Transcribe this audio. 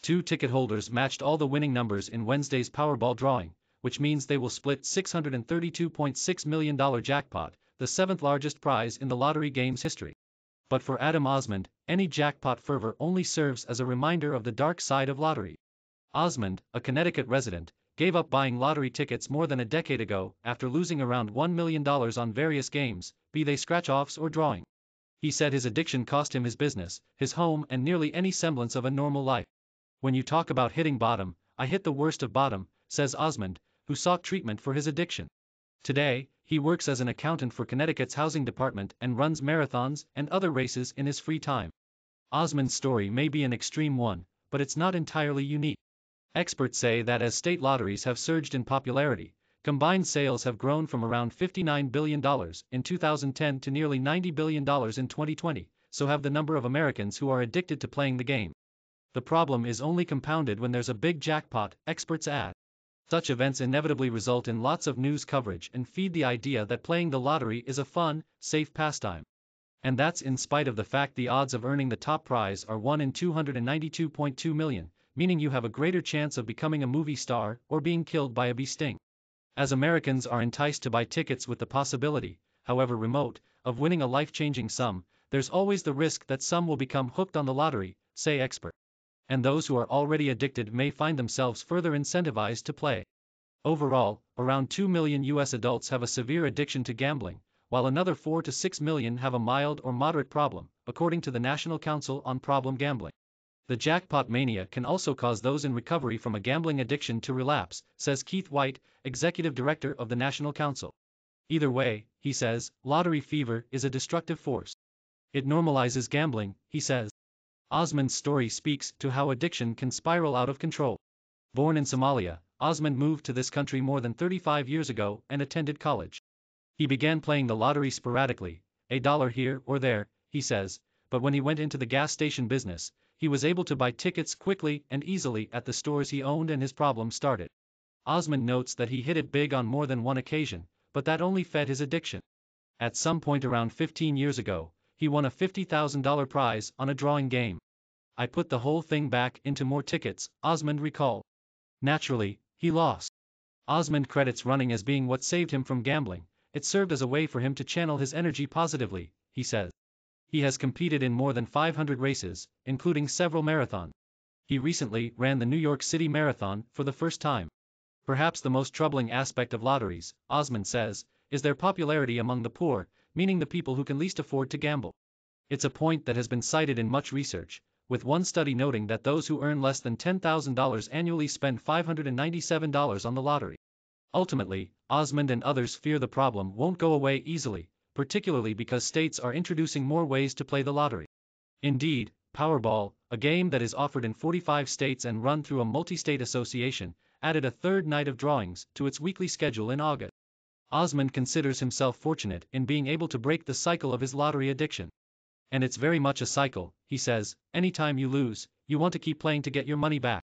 Two ticket holders matched all the winning numbers in Wednesday's Powerball drawing, which means they will split $632.6 million jackpot, the seventh largest prize in the lottery game's history. But for Adam Osmond, any jackpot fervor only serves as a reminder of the dark side of lottery. Osmond, a Connecticut resident, gave up buying lottery tickets more than a decade ago after losing around $1 million on various games, be they scratch-offs or drawing. He said his addiction cost him his business, his home, and nearly any semblance of a normal life. When you talk about hitting bottom, I hit the worst of bottom, says Osmond, who sought treatment for his addiction. Today, he works as an accountant for Connecticut's housing department and runs marathons and other races in his free time. Osmond's story may be an extreme one, but it's not entirely unique. Experts say that as state lotteries have surged in popularity, combined sales have grown from around $59 billion in 2010 to nearly $90 billion in 2020, so have the number of Americans who are addicted to playing the game. The problem is only compounded when there's a big jackpot, experts add. Such events inevitably result in lots of news coverage and feed the idea that playing the lottery is a fun, safe pastime. And that's in spite of the fact the odds of earning the top prize are 1 in 292.2 million, meaning you have a greater chance of becoming a movie star or being killed by a bee sting. As Americans are enticed to buy tickets with the possibility, however remote, of winning a life-changing sum, there's always the risk that some will become hooked on the lottery, say experts. And those who are already addicted may find themselves further incentivized to play. Overall, around 2 million U.S. adults have a severe addiction to gambling, while another 4 to 6 million have a mild or moderate problem, according to the National Council on Problem Gambling. The jackpot mania can also cause those in recovery from a gambling addiction to relapse, says Keith White, executive director of the National Council. Either way, he says, lottery fever is a destructive force. It normalizes gambling, he says. Osmond's story speaks to how addiction can spiral out of control. Born in Somalia, Osmond moved to this country more than 35 years ago and attended college. He began playing the lottery sporadically, a dollar here or there, he says, but when he went into the gas station business, he was able to buy tickets quickly and easily at the stores he owned and his problem started. Osmond notes that he hit it big on more than one occasion, but that only fed his addiction. At some point around 15 years ago, he won a $50,000 prize on a drawing game. I put the whole thing back into more tickets, Osmond recalled. Naturally, he lost. Osmond credits running as being what saved him from gambling. It served as a way for him to channel his energy positively, he says. He has competed in more than 500 races, including several marathons. He recently ran the New York City Marathon for the first time. Perhaps the most troubling aspect of lotteries, Osmond says, is their popularity among the poor, meaning the people who can least afford to gamble. It's a point that has been cited in much research, with one study noting that those who earn less than $10,000 annually spend $597 on the lottery. Ultimately, Osmond and others fear the problem won't go away easily, particularly because states are introducing more ways to play the lottery. Indeed, Powerball, a game that is offered in 45 states and run through a multi-state association, added a third night of drawings to its weekly schedule in August. Osmond considers himself fortunate in being able to break the cycle of his lottery addiction. And it's very much a cycle, he says. Anytime you lose, you want to keep playing to get your money back.